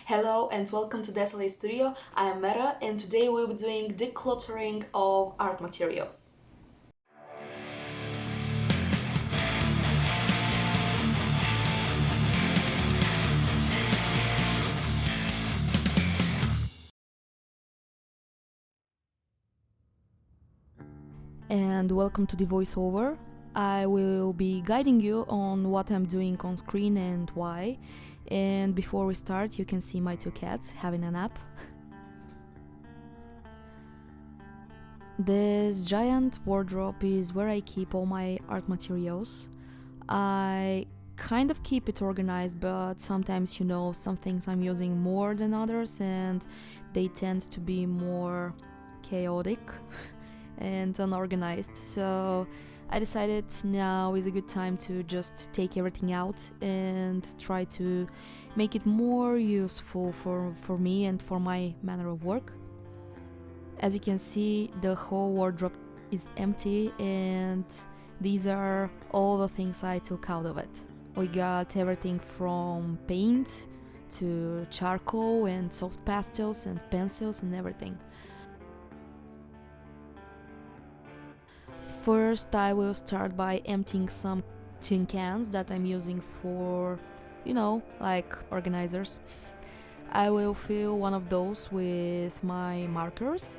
Hello and welcome to Desolate Studio. I am Mera and today we'll be doing decluttering of art materials. And welcome to the voiceover. I will be guiding you on what I'm doing on screen and why. And before we start, you can see my two cats having a nap. This giant wardrobe is where I keep all my art materials. I kind of keep it organized, but sometimes, some things I'm using more than others and they tend to be more chaotic and unorganized. So I decided now is a good time to just take everything out and try to make it more useful for me and for my manner of work. As you can see, the whole wardrobe is empty and these are all the things I took out of it. We got everything from paint to charcoal and soft pastels and pencils and everything. First, I will start by emptying some tin cans that I'm using for, like organizers. I will fill one of those with my markers.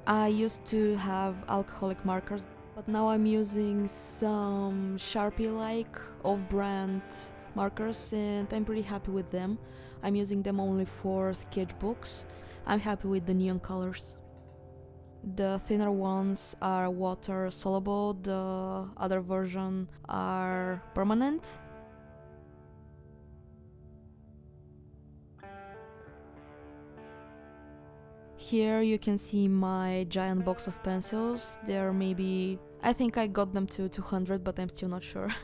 I used to have alcoholic markers, but now I'm using some Sharpie-like off-brand markers and I'm pretty happy with them. I'm using them only for sketchbooks. I'm happy with the neon colors. The thinner ones are water soluble, the other version are permanent. Here you can see my giant box of pencils. They're I think I got them to 200, but I'm still not sure.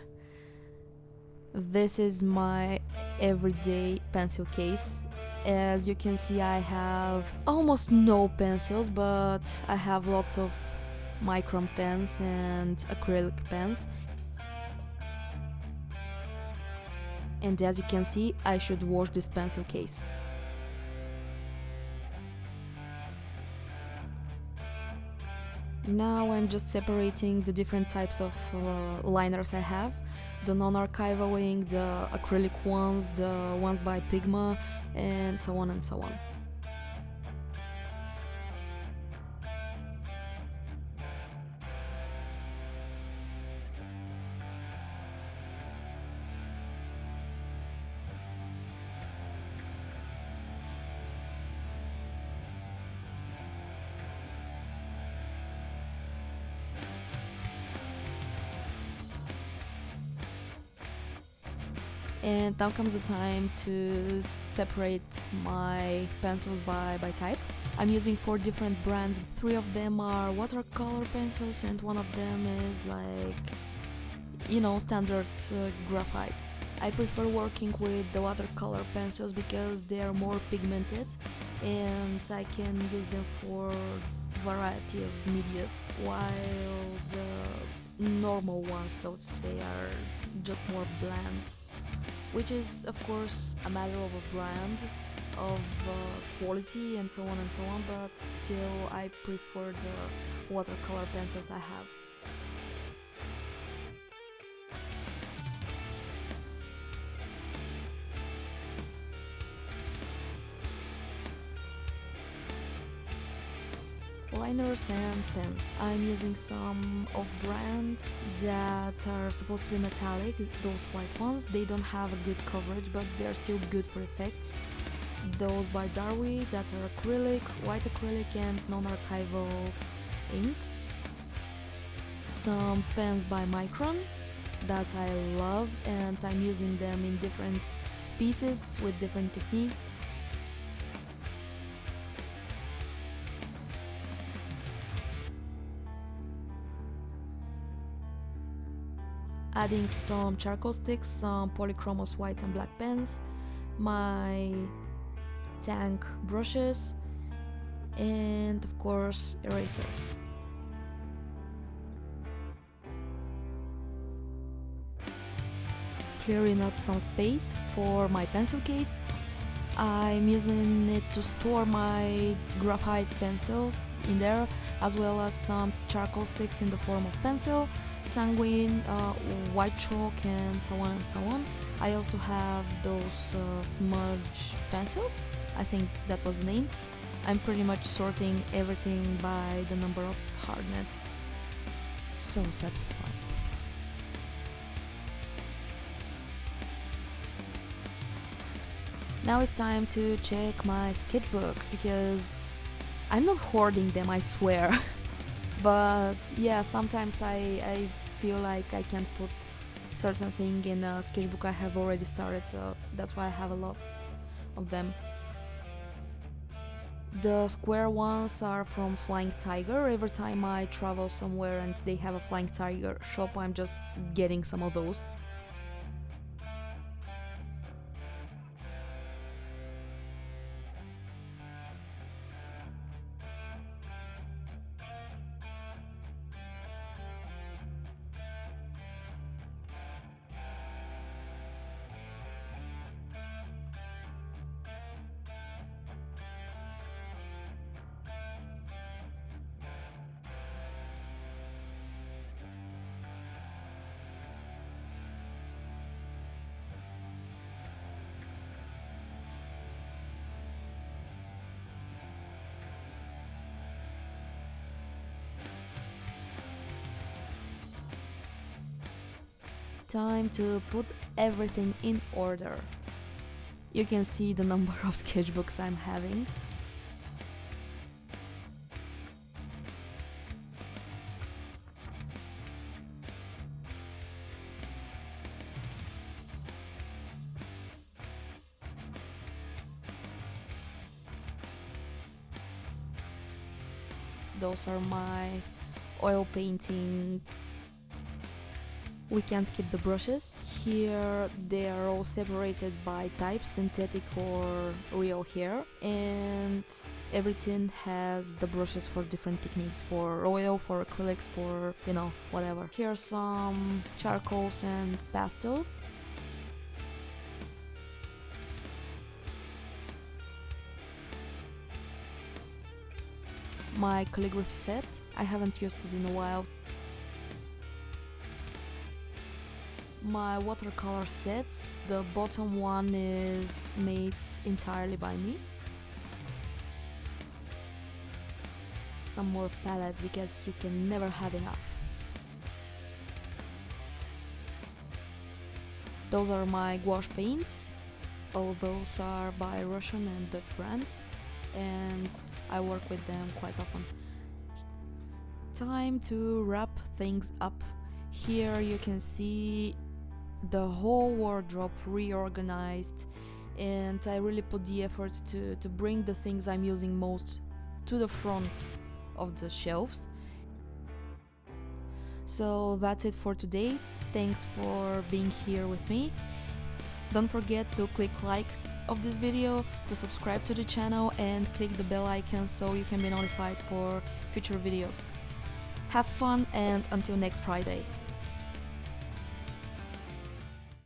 This is my everyday pencil case. As you can see, I have almost no pencils, but I have lots of micron pens and acrylic pens. And as you can see, I should wash this pencil case. Now I'm just separating the different types of liners I have. The non-archival ink, the acrylic ones, the ones by Pigma, and so on and so on. And now comes the time to separate my pencils by type. I'm using 4 different brands. 3 of them are watercolor pencils and one of them is standard graphite. I prefer working with the watercolor pencils because they are more pigmented and I can use them for variety of medias, while the normal ones, so to say, are just more bland, which is of course a matter of a brand, of quality and so on and so on, but still I prefer the watercolor pencils I have. Liners and pens. I'm using some off-brand that are supposed to be metallic, those white ones. They don't have a good coverage, but they're still good for effects. Those by 𝕬𝖊𝖘𝖈 that are acrylic, white acrylic and non-archival inks. Some pens by Micron that I love and I'm using them in different pieces with different techniques. Adding some charcoal sticks, some polychromos white and black pens, my tank brushes, and of course erasers. Clearing up some space for my pencil case. I'm using it to store my graphite pencils in there, as well as some charcoal sticks in the form of pencil, sanguine, white chalk, and so on and so on. I also have those smudge pencils, I think that was the name. I'm pretty much sorting everything by the number of hardness. So satisfying. Now it's time to check my sketchbook, because I'm not hoarding them, I swear. But yeah, sometimes I feel like I can't put certain thing in a sketchbook I have already started, so that's why I have a lot of them. The square ones are from Flying Tiger. Every time I travel somewhere and they have a Flying Tiger shop, I'm just getting some of those. Time to put everything in order. You can see the number of sketchbooks I'm having. Those are my oil painting. We can't skip the brushes. Here they are all separated by type, synthetic or real hair, and every tin has the brushes for different techniques, for oil, for acrylics, for, you know, whatever. Here are some charcoals and pastels. My calligraphy set, I haven't used it in a while. My watercolor sets, the bottom one is made entirely by me. Some more palettes, because you can never have enough. Those are my gouache paints. All those are by Russian and Dutch brands, and I work with them quite often. Time to wrap things up. Here you can see the whole wardrobe reorganized, and I really put the effort to bring the things I'm using most to the front of the shelves. So that's it for today. Thanks for being here with me. Don't forget to click like of this video, to subscribe to the channel, and click the bell icon so you can be notified for future videos. Have fun, and until next Friday.